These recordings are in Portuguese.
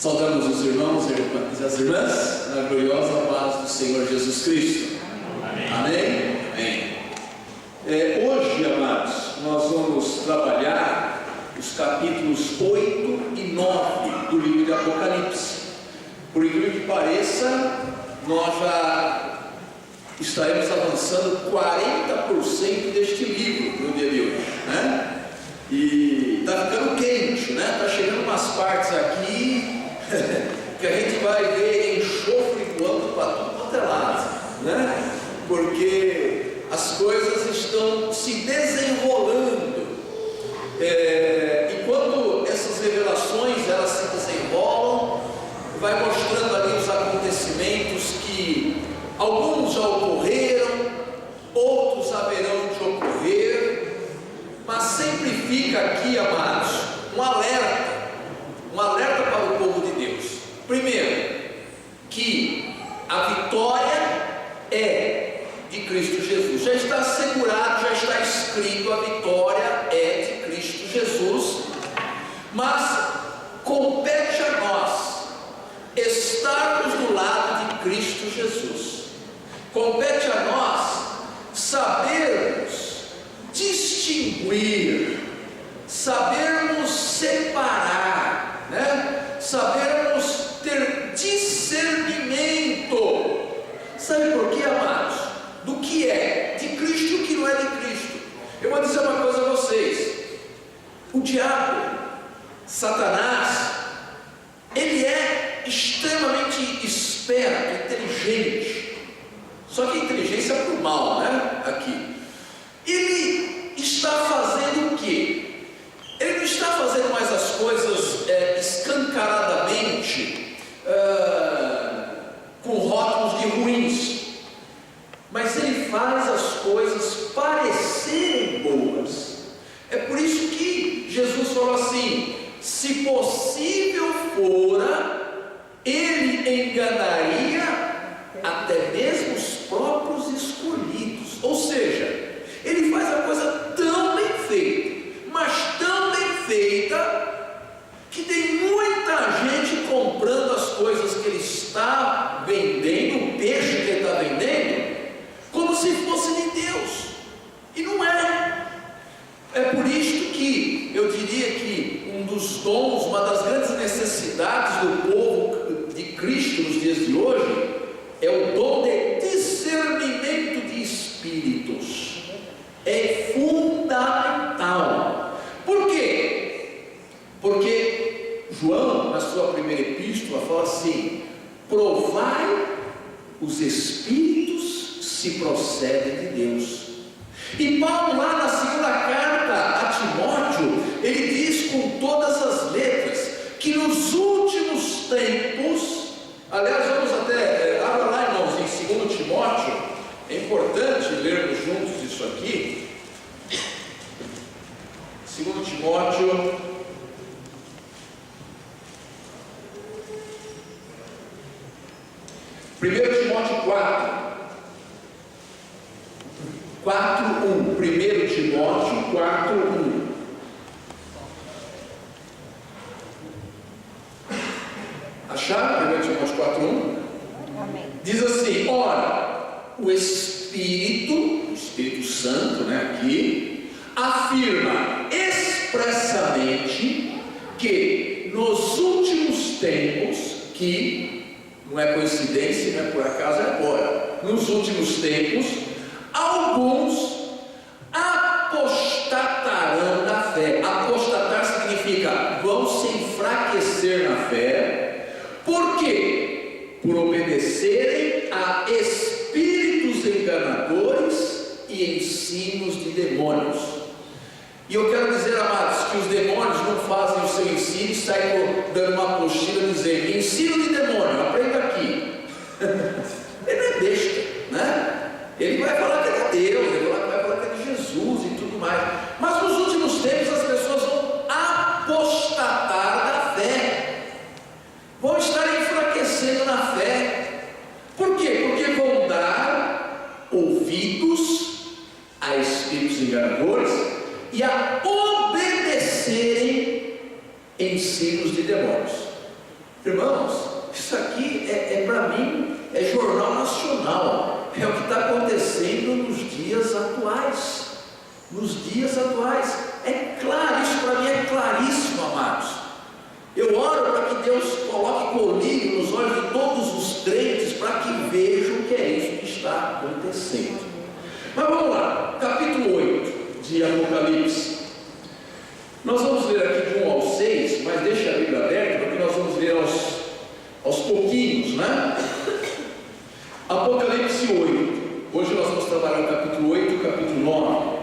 Saudamos os irmãos e as irmãs na gloriosa paz do Senhor Jesus Cristo. Amém? Amém. Hoje, amados, nós vamos trabalhar os capítulos 8 e 9 do livro de Apocalipse. Por incrível que pareça, nós já estaremos avançando 40% deste livro no dia de hoje, né? E está ficando quente, né? Está chegando umas partes aqui que a gente vai ver enxofre voando para tudo quanto é lado, né? Porque as coisas estão se desenrolando, e quando essas revelações elas se desenrolam, vai mostrando ali os acontecimentos que alguns já ocorreram, outros haverão de ocorrer, mas sempre fica aqui, amados, um alerta para o povo de Deus. Primeiro, que a vitória é de Cristo Jesus. Já está assegurado, já está escrito, a vitória é de Cristo Jesus, mas compete a nós estarmos do lado de Cristo Jesus. Compete a nós sabermos distinguir, sabermos separar, né? Sabermos ter discernimento. Sabe por quê, amados? Do que é de Cristo e o que não é de Cristo. Eu vou dizer uma coisa a vocês: o diabo, Satanás, ele é extremamente esperto, inteligente. Só que inteligência é por mal, né? Aqui ele está fazendo o quê? Ele não está fazendo mais as coisas escancaradamente, com rótulos de ruins, mas ele faz as coisas parecerem boas. É por isso que Jesus falou assim: se possível fora, ele enganaria até mesmo os próprios escolhidos. Ou seja, ele faz a coisa tão bem feita, mas tão bem feita, que tem muita gente comprando as coisas que ele está vendendo, o peixe que ele está vendendo, como se fosse de Deus, e não é. É por isso que eu diria que um dos dons, uma das grandes necessidades do povo de Cristo nos dias de hoje, é o dom de discernimento de espíritos. É fundamental. Por quê? Porque João, na sua primeira epístola, fala assim: provai os espíritos se procedem de Deus. E Paulo, lá na segunda carta a Timóteo, ele diz com todas as letras que nos últimos tempos, aliás, vamos até, abra lá, irmãos, em 2 Timóteo, é importante lermos juntos isso aqui. 2 Timóteo, Primeiro Timóteo 4, 4:1. 1 Timóteo 4:1. Acharam? 1 Timóteo 4:1? Amém. Diz assim: ora, o Espírito Santo, né, aqui, afirma expressamente que nos últimos tempos, que não é coincidência, não é por acaso, é agora, nos últimos tempos, alguns apostatarão da fé. Apostatar significa vão se enfraquecer na fé. Por quê? Por obedecerem a espíritos enganadores e ensinos de demônios. E eu quero dizer, amados, que os demônios não fazem o seu ensino e saem dando uma apostila dizendo: ensino de demônio, aprenda aqui. Ele não é besta, né? Ele vai falar que é de Deus, ele vai falar que é de Jesus e tudo mais. Mas nos últimos tempos as pessoas vão apostatar da fé, vão estar enfraquecendo na fé. Por quê? Porque vão dar ouvidos a espíritos enganadores e a obedecerem ensinos de demônios. Irmãos, isso aqui para mim, é jornal nacional, é o que está acontecendo nos dias atuais. Nos dias atuais, é claro, isso para mim é claríssimo, amados. Eu oro para que Deus coloque colírio nos olhos de todos os crentes, para que vejam que é isso que está acontecendo. Mas vamos lá, capítulo 8 de Apocalipse. Nós vamos ler aqui de 1 ao 6, mas deixa a Bíblia aberta, porque nós vamos ler aos pouquinhos, né? Apocalipse 8. Hoje nós vamos trabalhar o capítulo 8 e o capítulo 9.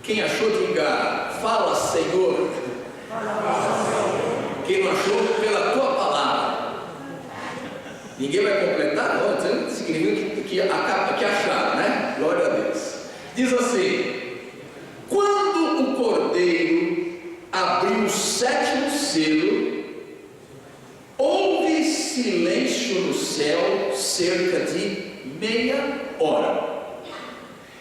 Quem achou, diga: fala, Senhor. Quem não achou, pela tua palavra. Ninguém vai completar? Não, significa que acharam, né? Glória a Deus. Diz assim: quando o Cordeiro abriu o 7º selo, houve silêncio no céu cerca de meia hora.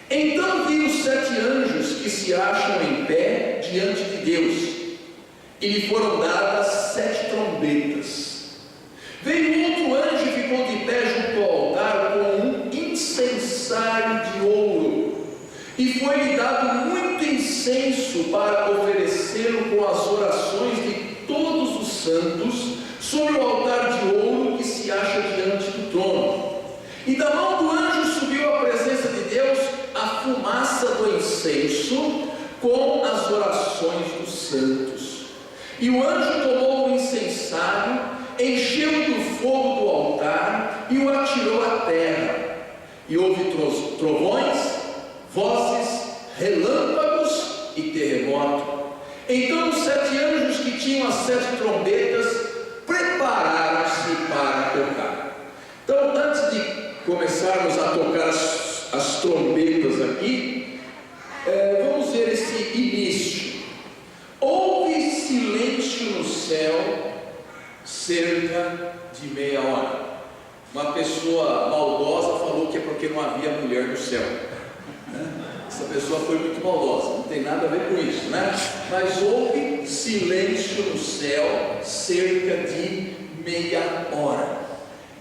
Então vi os 7 anjos que se acham em pé diante de Deus, e lhe foram dadas 7 trombetas. Veio outro anjo e ficou de pé junto ao altar com um incensário de ouro, e foi-lhe dado muito incenso para oferecê-lo com as orações de todos os santos sobre o altar de ouro que se acha diante do trono. E da mão do anjo subiu à presença de Deus a fumaça do incenso com as orações dos santos. E o anjo tomou o incensário, encheu do fogo do altar e o atirou à terra. E houve trovões, vozes, relâmpagos e terremoto. Então os 7 anjos que tinham as 7 trombetas prepararam-se para tocar. Então, antes de começarmos a tocar as trombetas aqui, vamos ver esse início. Houve silêncio no céu cerca de meia hora. Uma pessoa maldosa falou que é porque não havia mulher no céu. Essa pessoa foi muito maldosa, não tem nada a ver com isso, né? Mas houve silêncio no céu cerca de meia hora.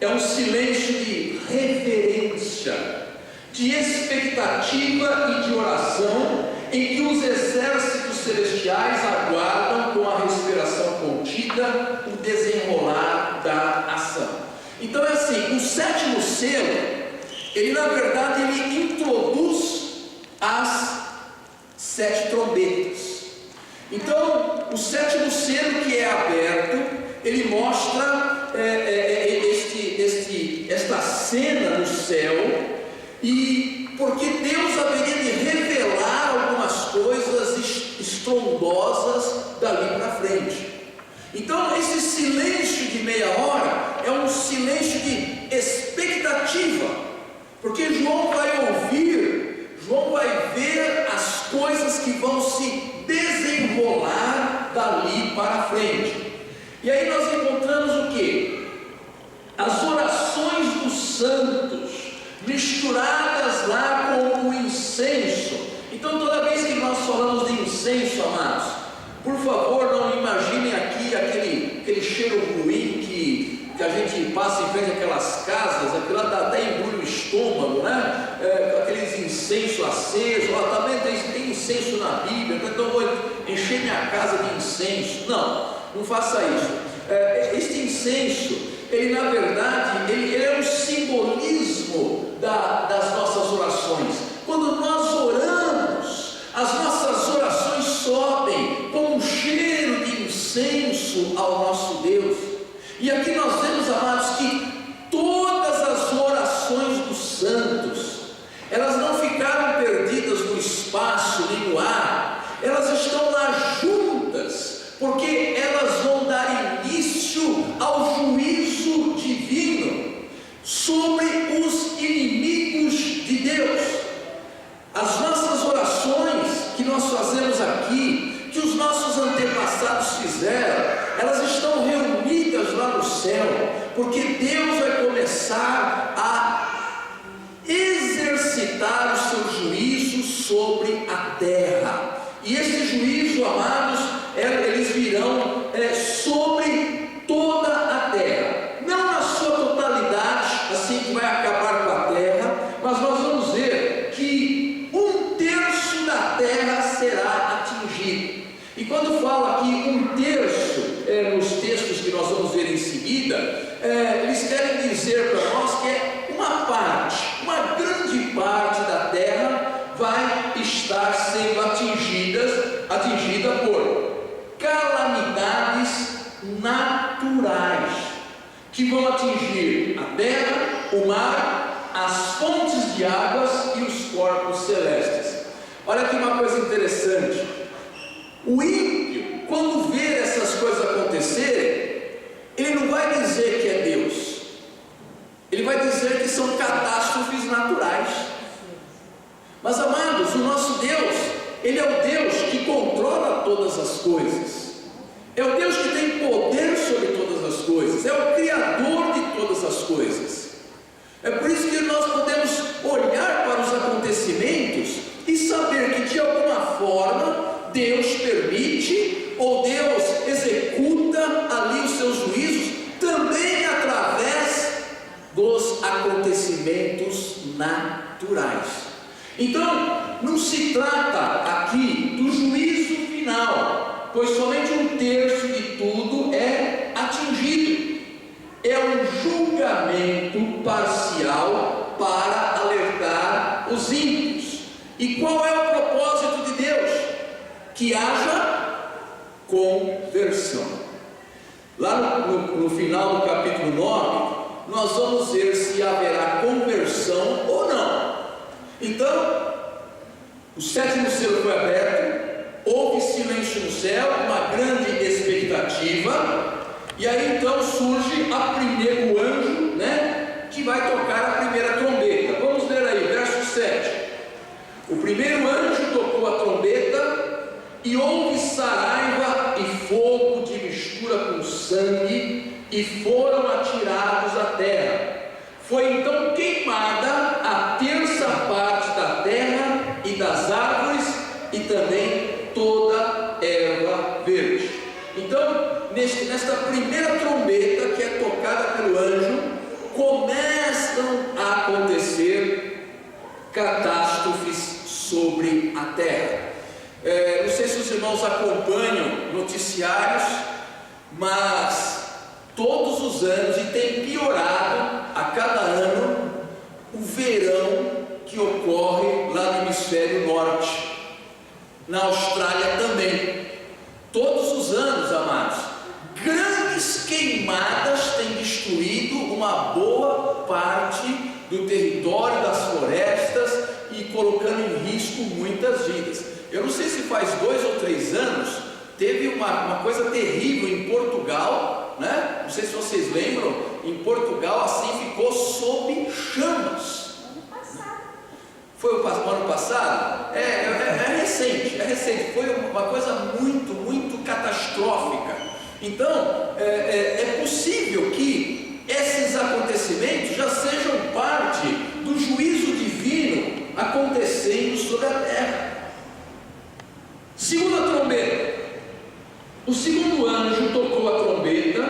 É um silêncio de reverência, de expectativa e de oração, em que os exércitos celestiais aguardam com a respiração contida o desenrolar da ação. Então é assim, o 7º selo, ele na verdade ele introduz as 7 trombetas. Então o 7º selo que é aberto, ele mostra esta cena no céu, e porque Deus haveria de revelar algumas coisas estrondosas dali para frente. Então esse silêncio de meia hora é um silêncio de expectativa, porque João vai ouvir, João vai ver as coisas que vão se desenrolar dali para frente. E aí nós encontramos o que? As orações dos santos misturadas lá com o incenso. Então toda vez que nós falamos de incenso, amados, por favor não imaginem aqui aquele cheiro ruim que a gente passa em frente àquelas casas, aquilo lá dá até embrulho o estômago, né? Aqueles incensos acesos, também tem incenso na Bíblia, então eu vou encher minha casa de incenso. Não faça isso. Este incenso, ele na verdade, ele é um simbolismo das nossas orações. Quando nós oramos, as nossas orações sobem com um cheiro de incenso ao nosso Deus. E aqui nós vemos, amados, que todas as orações dos santos, elas não ficaram perdidas no espaço nem no ar, elas estão lá juntas, porque elas vão dar início ao juízo divino sobre os inimigos de o mar, as fontes de águas e os corpos celestes. Olha aqui uma coisa interessante. O ímpio, quando vê essas coisas acontecerem, ele não vai dizer que é Deus, ele vai dizer que são catástrofes naturais. Mas, amados, o nosso Deus, Ele é o Deus que controla todas as coisas, é o Deus que tem poder sobre todas as coisas, é o Criador de todas as coisas. É por isso que nós podemos olhar para os acontecimentos e saber que de alguma forma Deus permite, ou Deus executa ali os seus juízos, também através dos acontecimentos naturais. Então, não se trata aqui do juízo final, pois somente 1/3 de tudo é atingido. É um julgamento parcial para alertar os ímpios. E qual é o propósito de Deus? Que haja conversão. Lá no final do capítulo 9, nós vamos ver se haverá conversão ou não. Então, o 7º selo foi aberto, houve silêncio no céu, uma grande expectativa, e aí então surge o anjo, que vai tocar a primeira trombeta. Vamos ler aí, verso 7. O primeiro anjo tocou a trombeta, e houve saraiva e fogo de mistura com sangue, e foram atirados à terra. Foi então queimada a 1/3 parte da terra e das árvores, e também toda erva verde. Então, nesta primeira trombeta que é tocada pelo anjo, começam a acontecer catástrofes sobre a terra. Não sei se os irmãos acompanham noticiários, mas todos os anos, e tem piorado a cada ano, o verão que ocorre lá no hemisfério norte, na Austrália também. Todos os anos, amados, grandes queimadas têm destruído uma boa parte do território das florestas e colocando em risco muitas vidas. Eu não sei se faz 2 ou 3 anos, teve uma coisa terrível em Portugal, não sei se vocês lembram, em Portugal assim ficou sob chamas. Foi o ano passado? É recente, foi uma coisa muito catastrófica. Então, é possível que esses acontecimentos já sejam parte do juízo divino acontecendo sobre a terra. Segunda trombeta. O segundo anjo tocou a trombeta,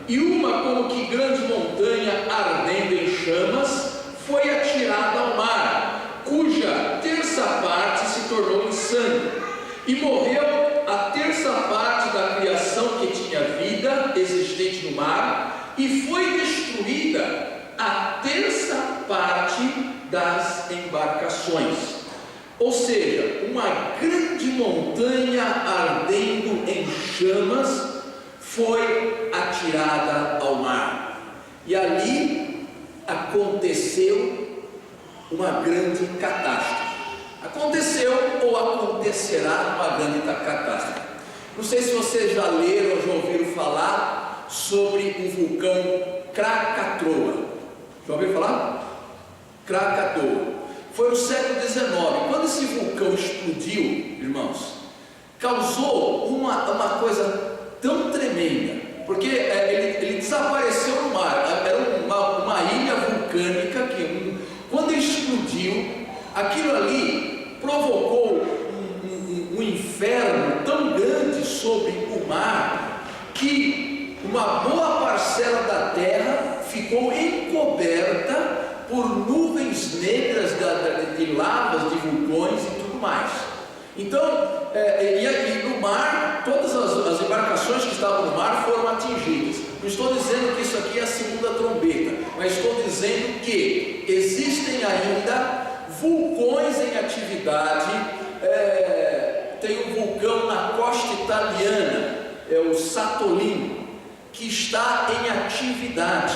e uma como que grande montanha ardendo em chamas foi atirada ao mar, cuja 1/3 parte se tornou em sangue, e morreu a 1/3 parte da criação que tinha vida existente no mar, e foi destruída a 1/3 parte das embarcações. Ou seja, uma grande montanha ardendo em chamas foi atirada ao mar, e ali aconteceu uma grande catástrofe. Aconteceu ou acontecerá uma grande catástrofe. Não sei se vocês já leram ou já ouviram falar sobre o vulcão Krakatoa. Já ouviram falar? Krakatoa. Foi no século XIX. Quando esse vulcão explodiu, irmãos, causou uma coisa tão tremenda, porque ele desapareceu no mar. Era uma ilha vulcânica que, quando ele explodiu, aquilo ali provocou um inferno tão grande sobre o mar, que uma boa parcela da terra ficou encoberta por nuvens negras de lavas, de vulcões e tudo mais. Então, e no mar, todas as embarcações que estavam no mar foram atingidas. Não estou dizendo que isso aqui é a segunda trombeta, mas estou dizendo que existem ainda vulcões em atividade. Tem um vulcão na costa italiana, o Satolino, que está em atividade.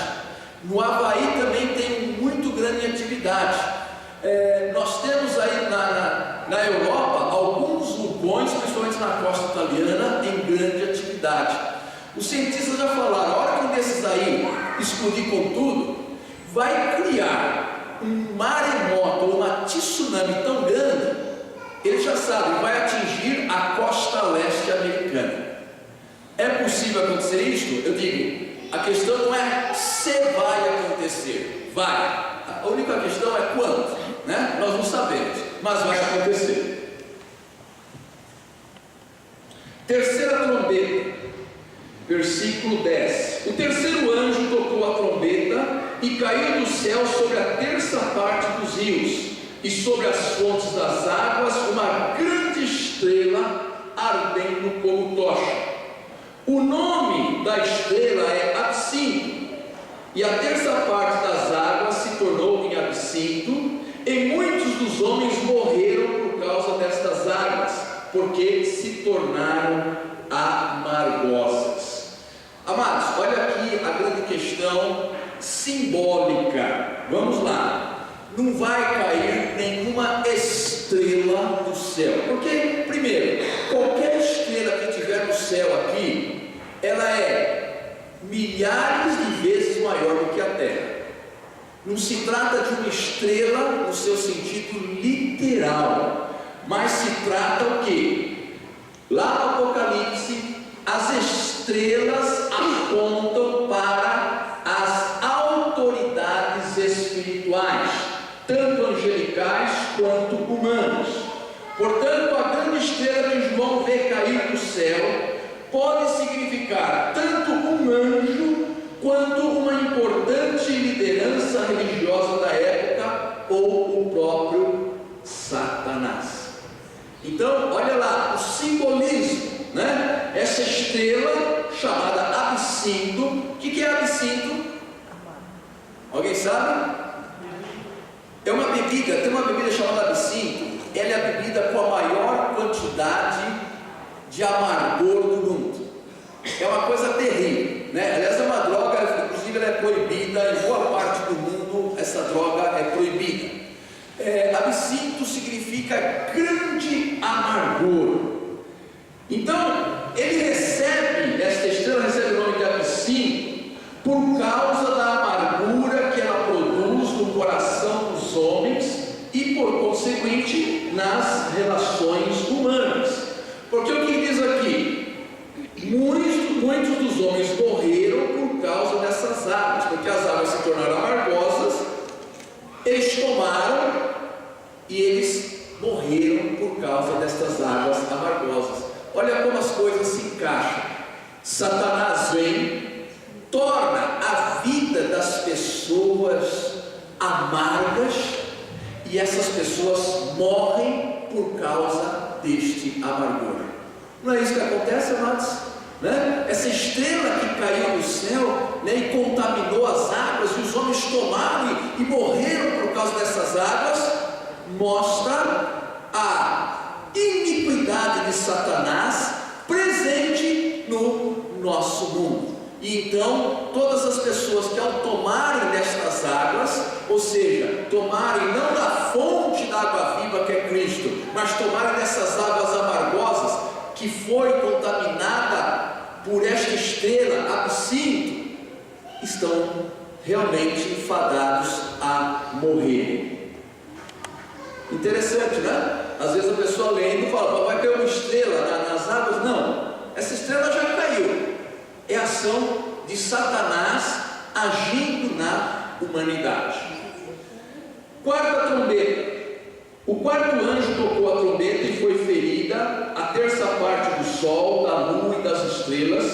No Havaí também tem muito grande atividade. Nós temos aí na Europa alguns vulcões, principalmente na costa italiana, em grande atividade. Os cientistas já falaram, a hora que um desses aí explodir com tudo, vai criar um maremoto ou uma tsunami tão grande, eles já sabem, vai atingir a costa leste americana. É possível acontecer isto? Eu digo, a questão não é se vai acontecer, vai. A única questão é quando, né? Nós não sabemos, mas vai acontecer. Terceira trombeta, versículo 10. O terceiro anjo tocou a trombeta e caiu do céu sobre a terça parte dos rios e sobre as fontes das águas uma grande estrela ardendo como tocha. O nome da estrela é Absinto, e a terça parte das águas se tornou em absinto, e muitos dos homens morreram por causa destas águas, porque se tornaram amargosas. Amados, olha aqui a grande questão simbólica. Vamos lá. Não vai cair nenhuma estrela do céu, porque, primeiro, qualquer estrela que tiver no céu aqui, ela é milhares de vezes maior do que a Terra. Não se trata de uma estrela no seu sentido literal, mas se trata o quê? Lá no Apocalipse, as estrelas apontam para as autoridades espirituais, tanto angelicais quanto humanas. Portanto, a grande estrela que João vê cair do céu pode significar tanto um anjo quanto uma importante liderança religiosa da época ou o próprio Satanás. Então, olha lá o simbolismo, né? Essa estrela chamada absinto. O que é absinto? Alguém sabe? É uma bebida, tem uma bebida chamada absinto. Ela é a bebida com a maior quantidade de amargor do mundo. É uma coisa terrível, né? Aliás, é uma droga, inclusive ela é proibida em boa parte do mundo. Essa droga é proibida. Absinto significa grande amargor. Então, esta estrela recebe o nome de absinto por causa da amargura que ela produz no coração dos homens e, por conseguinte, nas relações humanas. Porque o que diz aqui? Muitos dos homens morreram por causa dessas águas, porque as águas se tornaram amargosas, eles tomaram e eles morreram por causa destas águas amargosas. Olha como as coisas se encaixam. Satanás vem, torna a vida das pessoas amargas, e essas pessoas morrem por causa deste amargor. Não é isso que acontece, amados? Né? Essa estrela que caiu do céu, né, e contaminou as águas, e os homens tomaram e morreram por causa dessas águas, mostra a iniquidade de Satanás presente no nosso mundo. E então, todas as pessoas que ao tomarem destas águas, ou seja, tomarem não da fonte da água viva que é Cristo, mas tomarem dessas águas amargosas, que foi contaminada por esta estrela absinto, estão realmente fadados a morrer. Interessante, né? Às vezes a pessoa lendo fala, vai cair uma estrela nas águas. Não, essa estrela já caiu. É a ação de Satanás agindo na humanidade. Quarta trombeta. O quarto anjo tocou a trombeta e foi ferida a terça parte do sol, da lua e das estrelas,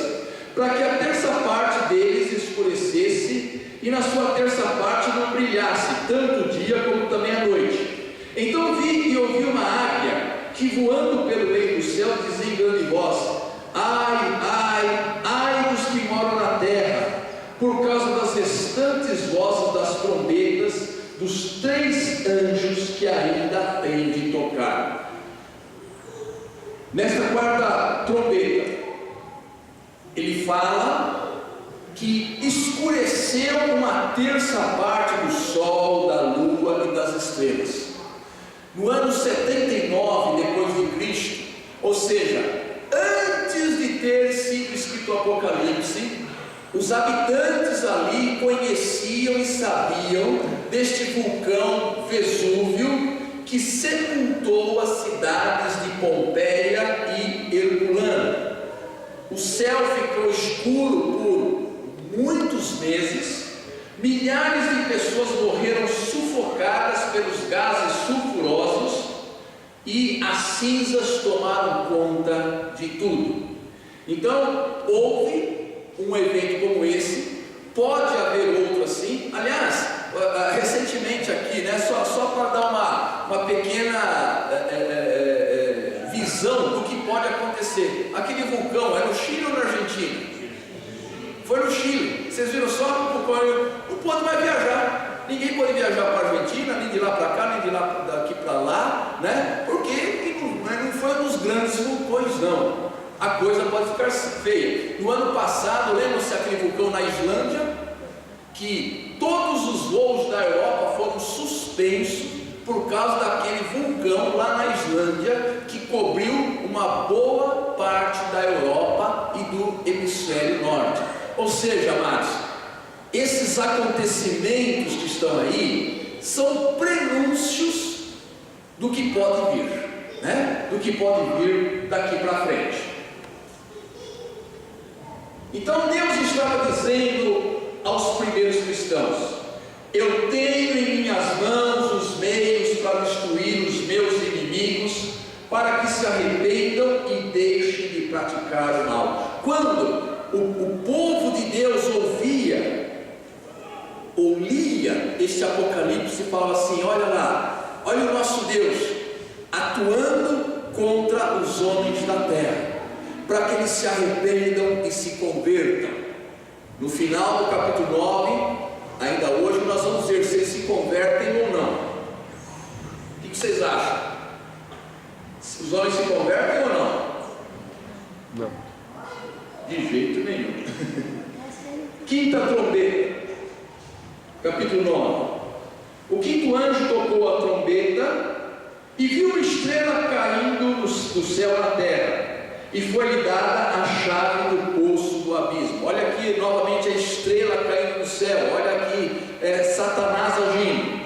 para que a terça parte deles escurecesse e na sua terça parte não brilhasse tanto o dia como também a noite. Então vi e ouvi uma águia que, voando pelo meio do céu, dizia em grande voz: ai, ai, ai dos que moram na terra, por causa das restantes vozes das trombetas dos 3 anjos que ainda têm de tocar. Nesta quarta trombeta, ele fala que escureceu uma terça parte do sol, da lua e das estrelas. No ano 79 depois de Cristo, ou seja, antes de ter sido escrito o Apocalipse, os habitantes ali conheciam e sabiam deste vulcão Vesúvio que sepultou as cidades de Pompeia e Herculano. O céu ficou escuro por muitos meses, milhares de pessoas morreram sufocadas pelos gases sulfurosos e as cinzas tomaram conta de tudo. Então, houve um evento como esse, pode haver outro assim. Aliás, recentemente aqui, né, só para dar uma pequena visão do que pode acontecer. Aquele vulcão é no Chile ou na Argentina? Foi no Chile. Vocês viram só que não pode mais viajar. Ninguém pode viajar para a Argentina, nem de lá para cá, nem de lá daqui para lá, né? Porque não foi um dos grandes vulcões, não. A coisa pode ficar feia. No ano passado, lembram-se aquele vulcão na Islândia, que todos os voos da Europa foram suspensos por causa daquele vulcão lá na Islândia, que cobriu uma boa parte da Europa e do hemisfério norte. Ou seja, amados, esses acontecimentos que estão aí são prenúncios do que pode vir, né? Do que pode vir daqui para frente. Então Deus estava dizendo aos primeiros cristãos: eu tenho em minhas mãos os meios para destruir os meus inimigos, para que se arrependam e deixem de praticar o mal. Quando o povo de Deus ouvia ou lia este Apocalipse, falava assim: olha lá, olha o nosso Deus atuando contra os homens da terra, para que eles se arrependam e se convertam. No final do capítulo 9, ainda hoje, nós vamos ver se eles se convertem ou não. O que vocês acham? Os homens se convertem ou não? Não. De jeito nenhum. Quinta trombeta, capítulo 9. O quinto anjo tocou a trombeta e viu uma estrela caindo do céu na terra, e foi-lhe dada a chave do poço do abismo. Olha aqui novamente a estrela caindo do céu. Olha aqui Satanás agindo.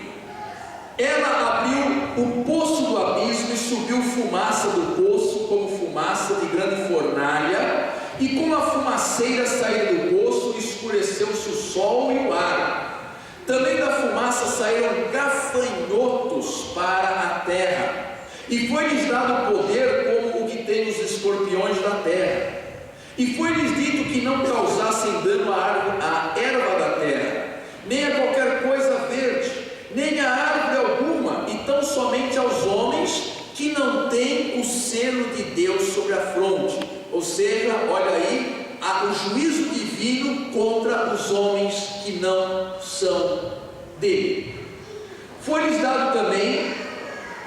Ela abriu o poço do abismo e subiu fumaça do poço, como fumaça de grande fornalha, e com a fumaceira saída do poço, escureceu-se o sol e o ar. Também da fumaça saíram gafanhotos para a terra, e foi-lhes dado poder como o que tem os escorpiões da terra. E foi-lhes dito que não causassem dano à erva da terra, nem a qualquer coisa verde, nem a árvore alguma, e tão somente aos homens que não têm o selo de Deus sobre a fronte. Ou seja, olha aí, há o juízo divino contra os homens que não são dele. Foi-lhes dado também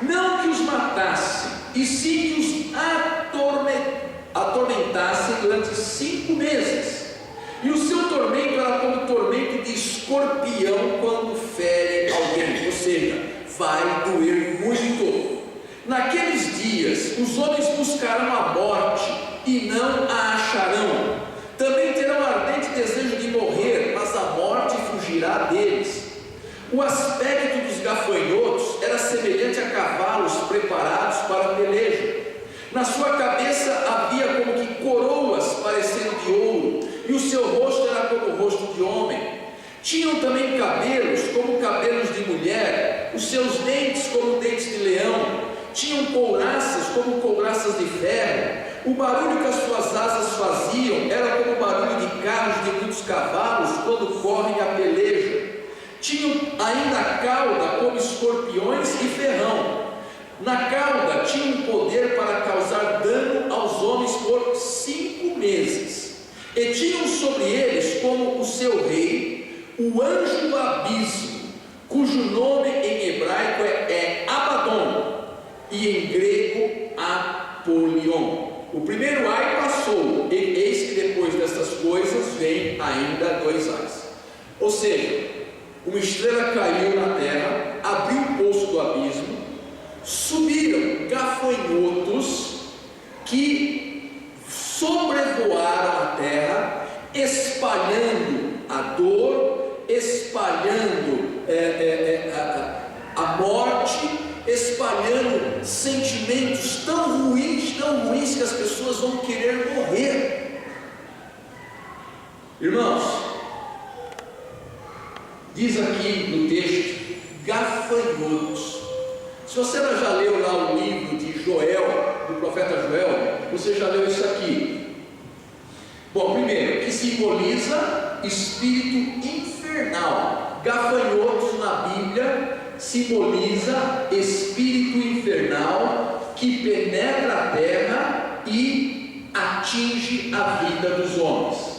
não que os matassem, e sim que os atormentassem durante 5 meses. E o seu tormento era como tormento de escorpião quando fere alguém, ou seja, vai doer muito. Naqueles dias, os homens buscarão a morte e não a acharão. Também terão ardente desejo de morrer, mas a morte fugirá deles. O aspecto dos gafanhotos era semelhante a cavalos preparados para a peleja. Na sua cabeça havia como que coroas parecendo de ouro, e o seu rosto era como o rosto de homem. Tinham também cabelos como cabelos de mulher, os seus dentes como dentes de leão. Tinham couraças como couraças de ferro. O barulho que as suas asas faziam era como o barulho de carros de muitos cavalos quando correm a peleja. Tinham ainda a cauda como escorpiões e ferrão. Na cauda tinham poder para causar dano aos homens por 5 meses. E tinham sobre eles como o seu rei, o anjo do abismo, cujo nome em hebraico é Abaddon, e em grego Apolion. o primeiro ai passou, e eis que depois dessas coisas vem ainda 2 ais. Ou seja, uma estrela caiu na terra, abriu o poço do abismo, subiram gafanhotos que sobrevoaram a terra, espalhando a dor, espalhando a morte, espalhando sentimentos tão ruins que as pessoas vão querer morrer. Irmãos, diz aqui no texto, gafanhotos. Se você já leu lá o livro de Joel, do profeta Joel, você já leu isso aqui. Bom, primeiro, que simboliza espírito infernal. Gafanhotos na Bíblia simboliza espírito infernal que penetra a terra e atinge a vida dos homens.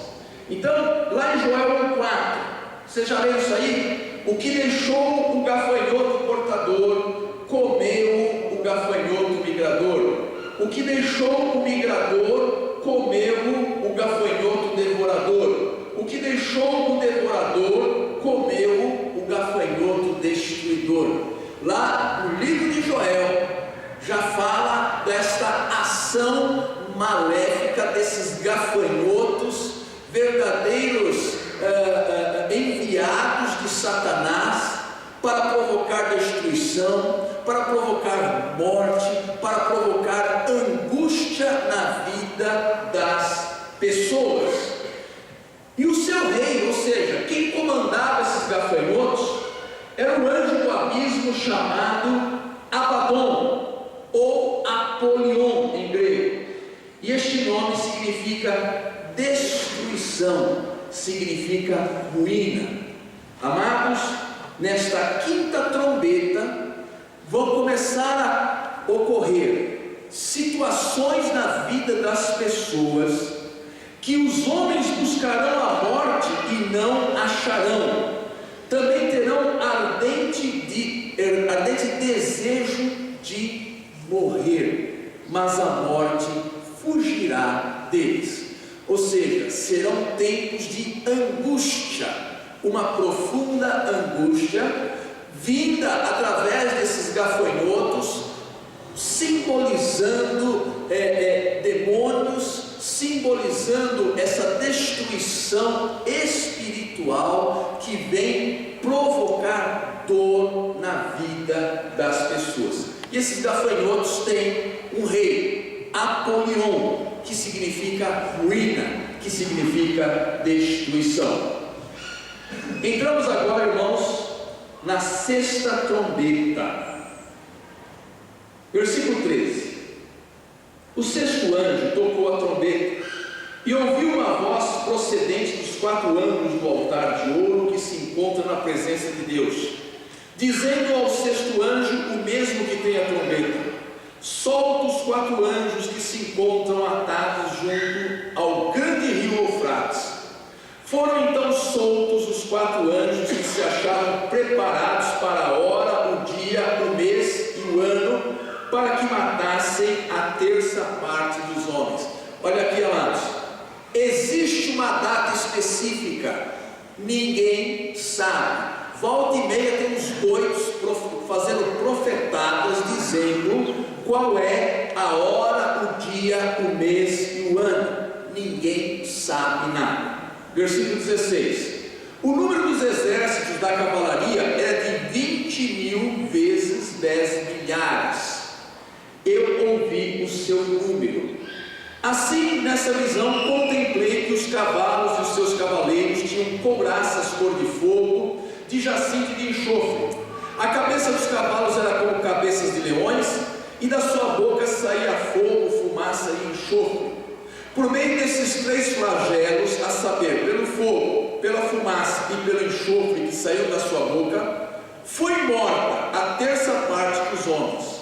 Então, lá em Joel 1,4, você já leu isso aí? O que deixou o gafanhoto portador comeu o gafanhoto migrador. O que deixou o migrador comeu o gafanhoto devorador. O que deixou o devorador comeu o gafanhoto destruidor. Lá no livro de Joel já fala desta ação maléfica desses gafanhotos, verdadeiros enviados de Satanás para provocar destruição, para provocar morte, para provocar angústia na vida das pessoas. E o seu rei, ou seja, quem comandava esses gafanhotos, era o anjo do abismo chamado Abaddon, ou Apolion em grego. E este nome significa destruição, significa ruína. Amados, nesta quinta trombeta vão começar a ocorrer situações na vida das pessoas que os homens buscarão a morte e não acharão. Também terão ardente desejo de morrer, mas a morte fugirá deles. Ou seja, serão tempos de angústia, uma profunda angústia vinda através desses gafanhotos, simbolizando demônios, simbolizando essa destruição espiritual que vem provocar dor na vida das pessoas. E esses gafanhotos têm um rei, Apolion, que significa ruína, que significa destruição. Entramos agora, irmãos, na sexta trombeta. Versículo 13. O sexto anjo tocou a trombeta e ouviu uma voz procedente dos 4 ângulos do altar de ouro que se encontra na presença de Deus, dizendo ao sexto anjo, o mesmo que tem a trombeta: solta os 4 anjos que se encontram atados junto ao grande rio Eufrates. Foram então soltos os 4 anjos que se achavam preparados para a hora, o dia, o mês e o ano, para que matassem a terça parte dos homens. Olha aqui, amados, existe uma data específica, ninguém sabe. Volta e meia tem uns doidos fazendo profetadas dizendo qual é a hora, o dia, o mês e o ano. Ninguém sabe nada. Versículo 16: o número dos exércitos da cavalaria era de 20.000 vezes 10 milhares. Eu ouvi o seu número. Assim, nessa visão, contemplei que os cavalos e os seus cavaleiros tinham couraças cor de fogo, de jacinto e de enxofre. A cabeça dos cavalos era como cabeças de leões, e da sua boca saía fogo, fumaça e enxofre. Por meio desses 3 flagelos, a saber, pelo fogo, pela fumaça e pelo enxofre que saiu da sua boca, foi morta a terça parte dos homens,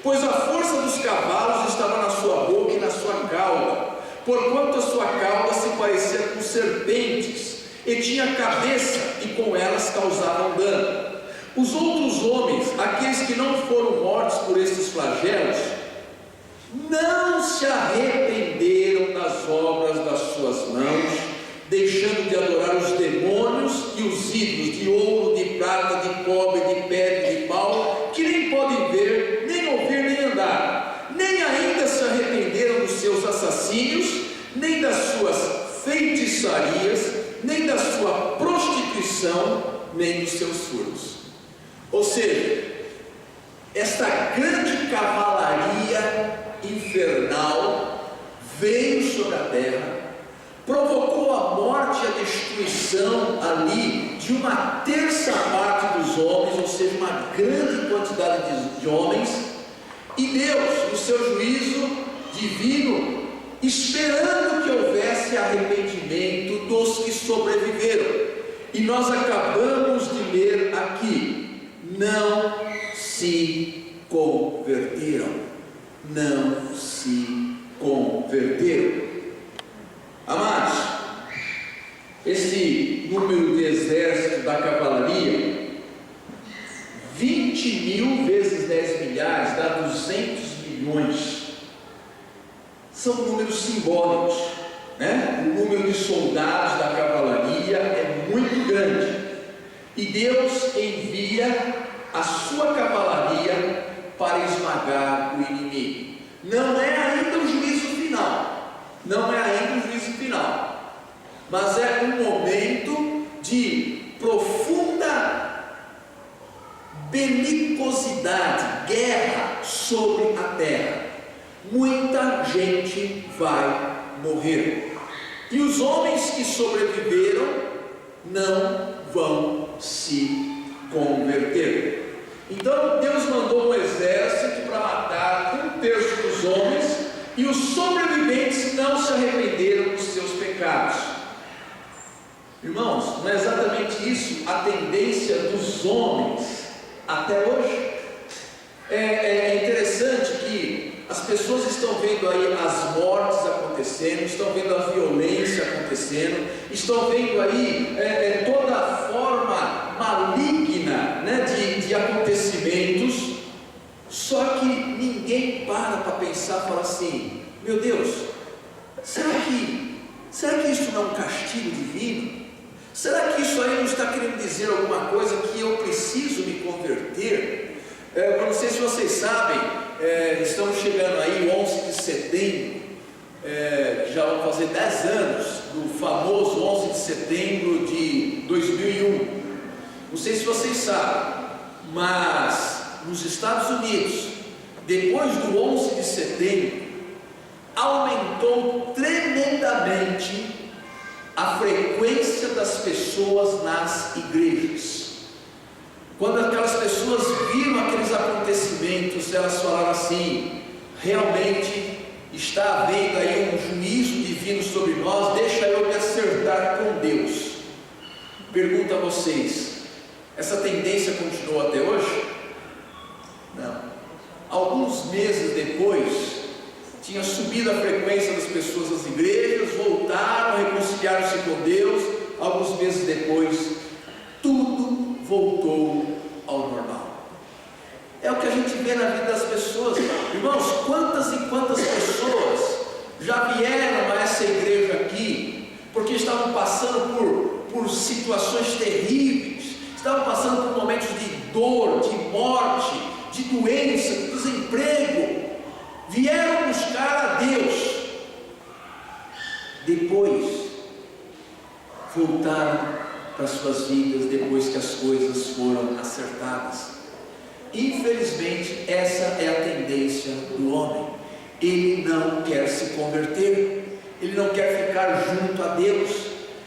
pois a força dos cavalos estava na sua boca e na sua cauda, porquanto a sua cauda se parecia com serpentes, e tinha cabeça, e com elas causavam dano. Os outros homens, aqueles que não foram mortos por estes flagelos, não se arrependeram das obras das suas mãos, deixando de adorar os demônios e os ídolos de ouro, de prata, de cobre, de pedra e de pau, que nem podem ver, nem ouvir, nem andar, nem ainda se arrependeram dos seus assassínios, nem das suas feitiçarias, nem da sua prostituição, nem dos seus furtos. Ou seja, esta grande cavalaria infernal veio sobre a terra, provocou a morte e a destruição ali de uma terça parte dos homens, ou seja, uma grande quantidade de homens, e Deus, no seu juízo divino, esperando que houvesse arrependimento dos que sobreviveram. E nós acabamos de ler aqui: não se converteram. Não se converteram. Amados, esse número de exército da cavalaria, 20.000 vezes 10 milhares dá 200 milhões. São números simbólicos, né? O número de soldados da cavalaria é muito grande, e Deus envia a sua cavalaria para esmagar o inimigo. Não é ainda o juízo final, não é ainda o juízo final, mas é um momento de profunda belicosidade, guerra sobre a terra. Muita gente vai morrer, e os homens que sobreviveram não vão se converter. Então Deus mandou um exército para matar 1/3 dos homens, e os sobreviventes não se arrependeram dos seus pecados. Irmãos, não é exatamente isso a tendência dos homens até hoje? É interessante que as pessoas estão vendo aí as mortes acontecendo, estão vendo a violência acontecendo, estão vendo aí toda a forma maligna, né, de acontecimentos, só que ninguém para pensar e fala assim: meu Deus, será que isso não é um castigo divino? Será que isso aí não está querendo dizer alguma coisa, que eu preciso me converter? Eu não sei se vocês sabem, estamos chegando aí o 11 de setembro, já vão fazer 10 anos do famoso 11 de setembro de 2001. Não sei se vocês sabem, mas nos Estados Unidos, depois do 11 de setembro, aumentou tremendamente a frequência das pessoas nas igrejas. Quando aquelas pessoas viram aqueles acontecimentos, elas falaram assim: realmente está havendo aí um juízo divino sobre nós, deixa eu me acertar com Deus. Pergunto a vocês, essa tendência continuou até hoje? Não. Alguns meses depois, tinha subido a frequência das pessoas nas igrejas, voltaram, reconciliaram-se com Deus. Alguns meses depois, tudo voltou ao normal. É o que a gente vê na vida das pessoas. Irmãos, quantas e quantas pessoas já vieram a essa igreja aqui porque estavam passando por situações terríveis, estavam passando por momentos de dor, de morte, de doença, de desemprego, vieram buscar a Deus, depois voltaram para suas vidas, depois que as coisas foram acertadas. Infelizmente, essa é a tendência do homem. Ele não quer se converter, ele não quer ficar junto a Deus,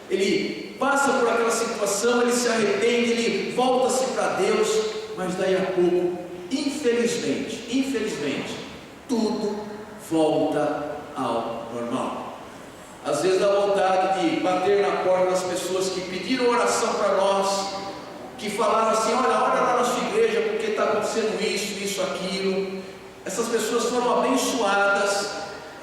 ele passa por aquela situação, ele se arrepende, ele volta-se para Deus, mas daí a pouco, infelizmente, tudo volta ao normal. Às vezes dá vontade de bater na porta das pessoas que pediram oração para nós, que falaram assim: olha lá na sua igreja, porque está acontecendo isso, aquilo. Essas pessoas foram abençoadas.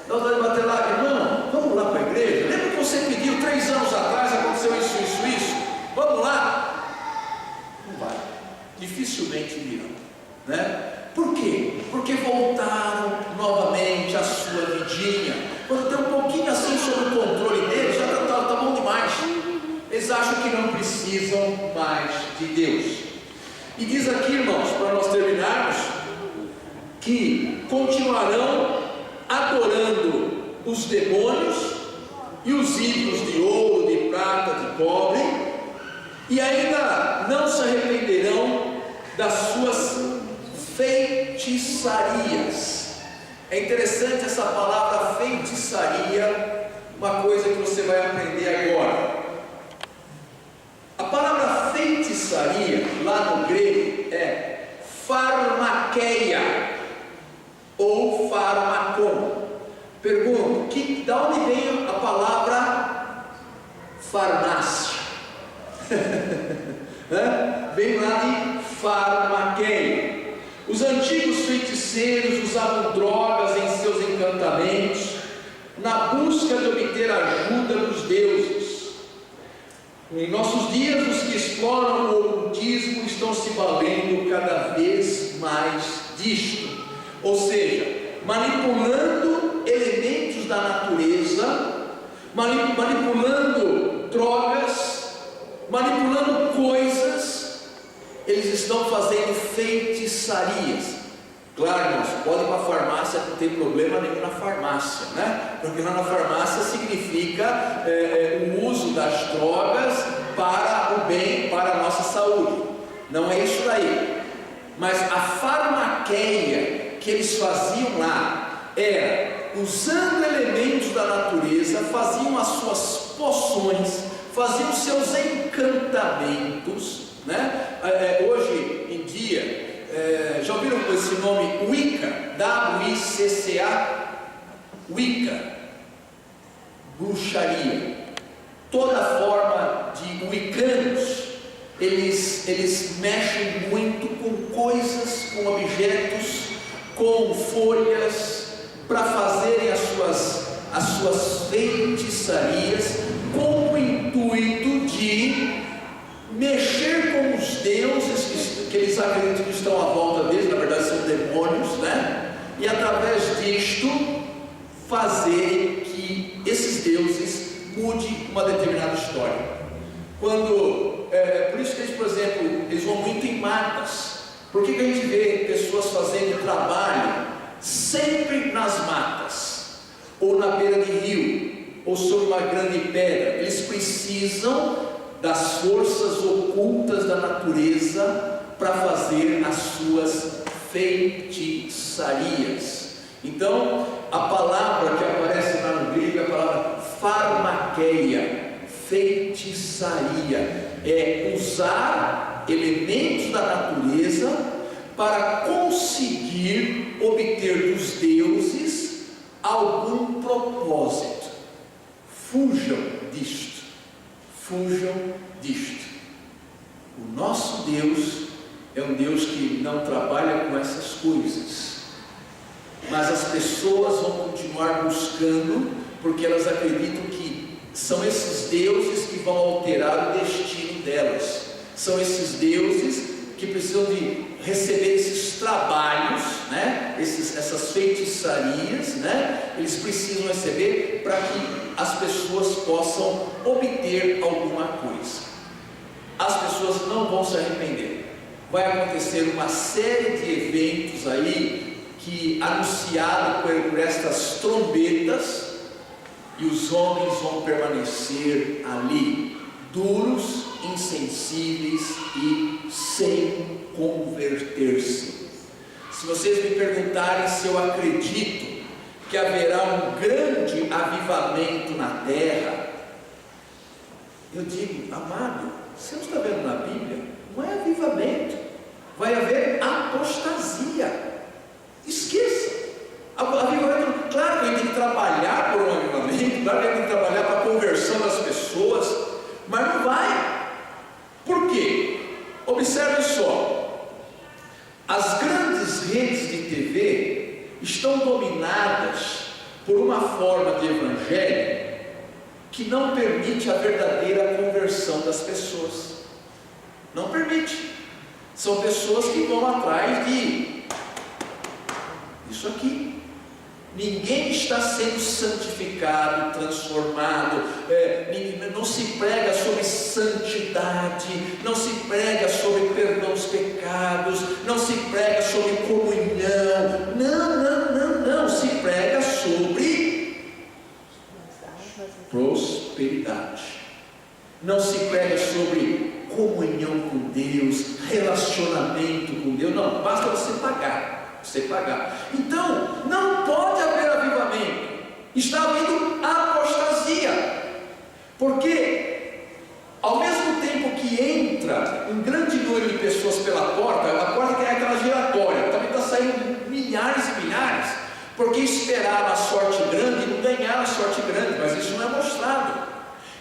Dá vontade de bater lá: irmão, vamos lá para a igreja? Lembra que você pediu 3 anos atrás, aconteceu isso? Vamos lá? Não vai, dificilmente virão, né? Por quê? Porque voltaram novamente à sua vidinha. Quando tem um pouquinho assim sob o controle deles, já está bom demais. Eles acham que não precisam mais de Deus. E diz aqui, irmãos, para nós terminarmos, que continuarão adorando os demônios e os ídolos de ouro, de prata, de cobre, e ainda não se arrependerão das suas feitiçarias. É interessante essa palavra feitiçaria, uma coisa que você vai aprender agora. A palavra feitiçaria, lá no grego, é pharmakeia, ou pharmakon. Pergunto, de onde vem a palavra farmácia? Vem lá de pharmakeia. Os antigos feiticeiros usavam drogas em seus encantamentos, na busca de obter ajuda dos deuses. Em nossos dias, os que exploram o ocultismo estão se valendo cada vez mais disto, ou seja, manipulando elementos da natureza, manipulando drogas, manipulando coisas. Eles estão fazendo feitiçarias. Claro, irmãos, pode ir para a farmácia, não tem problema nenhum na farmácia, né? Porque lá na farmácia significa o uso das drogas para o bem, para a nossa saúde. Não é isso daí. Mas a farmaqueia que eles faziam lá era, usando elementos da natureza, faziam as suas poções, faziam seus encantamentos, né? Hoje em dia, já ouviram esse nome Wicca? W-I-C-C-A? Wicca, bruxaria. Toda forma de wiccanos, eles mexem muito com coisas, com objetos, com folhas, para fazerem as suas feitiçarias, com o intuito de mexer com os deuses que eles acreditam que estão à volta deles, na verdade são demônios, né? E através disto fazer que esses deuses mudem uma determinada história. Por isso que eles, por exemplo, eles vão muito em matas. Por que a gente vê pessoas fazendo trabalho sempre nas matas, ou na beira de rio, ou sobre uma grande pedra? Eles precisam das forças ocultas da natureza para fazer as suas feitiçarias. Então, a palavra que aparece lá no grego é a palavra pharmakeia, feitiçaria, é usar elementos da natureza para conseguir obter dos deuses algum propósito. Fujam disto. Fujam disto. O nosso Deus é um Deus que não trabalha com essas coisas, mas as pessoas vão continuar buscando, porque elas acreditam que são esses deuses que vão alterar o destino delas, são esses deuses que precisam de receber esses trabalhos, né? essas feitiçarias, né? Eles precisam receber para que as pessoas possam obter alguma coisa. As pessoas não vão se arrepender. Vai acontecer uma série de eventos aí, que anunciado por estas trombetas, e os homens vão permanecer ali, duros, insensíveis e sem converter-se. Se vocês me perguntarem se eu acredito que haverá um grande avivamento na terra, eu digo, amado, você não está vendo na Bíblia? Não é avivamento, vai haver apostasia. Esqueça. Avivamento, claro que a gente tem que trabalhar por um avivamento, claro que a gente tem que trabalhar para a conversão das pessoas, mas não vai. Por quê? Observe só, as grandes redes de TV estão dominadas por uma forma de evangelho que não permite a verdadeira conversão das pessoas. Não permite. São pessoas que vão atrás de Isso aqui. Ninguém está sendo santificado, transformado, não se prega sobre santidade, não se prega sobre perdão dos pecados, não se prega sobre comunhão, não, se prega sobre prosperidade, não se prega sobre comunhão com Deus, relacionamento com Deus, não, basta você pagar. Então, não pode haver avivamento, está havendo apostasia, porque ao mesmo tempo que entra um grande número de pessoas pela porta, a porta que é aquela giratória, também está saindo milhares e milhares, porque esperaram a sorte grande e não ganharam a sorte grande, mas isso não é mostrado.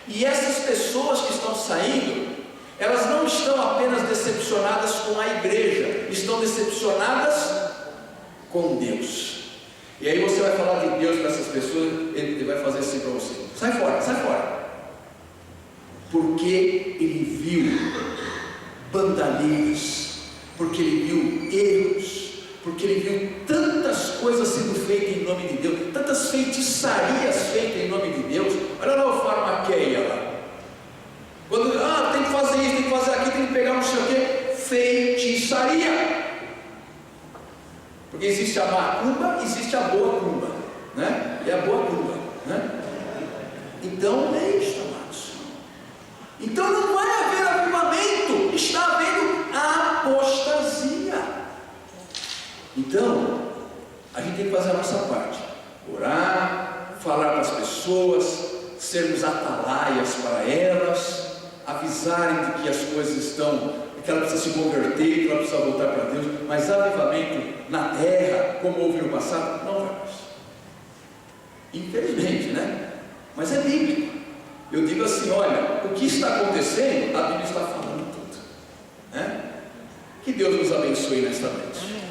E essas pessoas que estão saindo, elas não estão apenas decepcionadas com a igreja, estão decepcionadas com Deus. E aí você vai falar de Deus para essas pessoas, ele vai fazer assim para você: sai fora, porque ele viu bandalheiros, porque ele viu erros, porque ele viu tantas coisas sendo feitas em nome de Deus, tantas feitiçarias feitas em nome de Deus. Olha lá o farmaqueia lá, quando tem que fazer isso, tem que fazer aquilo, tem que pegar não sei o que, feitiçaria. Porque existe a macumba, existe a boa cumba, né? E a boa cumba, né? Então é isso, amados. Então não vai haver avivamento, está havendo apostasia. Então a gente tem que fazer a nossa parte: orar, falar para as pessoas, sermos atalaias para elas, avisarem de que as coisas estão, que ela precisa se converter, que ela precisa voltar para Deus. Mas avivamento na terra, como houve no passado, não vai mais. Infelizmente, né? Mas é bíblico. Eu digo assim: olha, o que está acontecendo, a Bíblia está falando tudo, né? Que Deus nos abençoe nesta noite.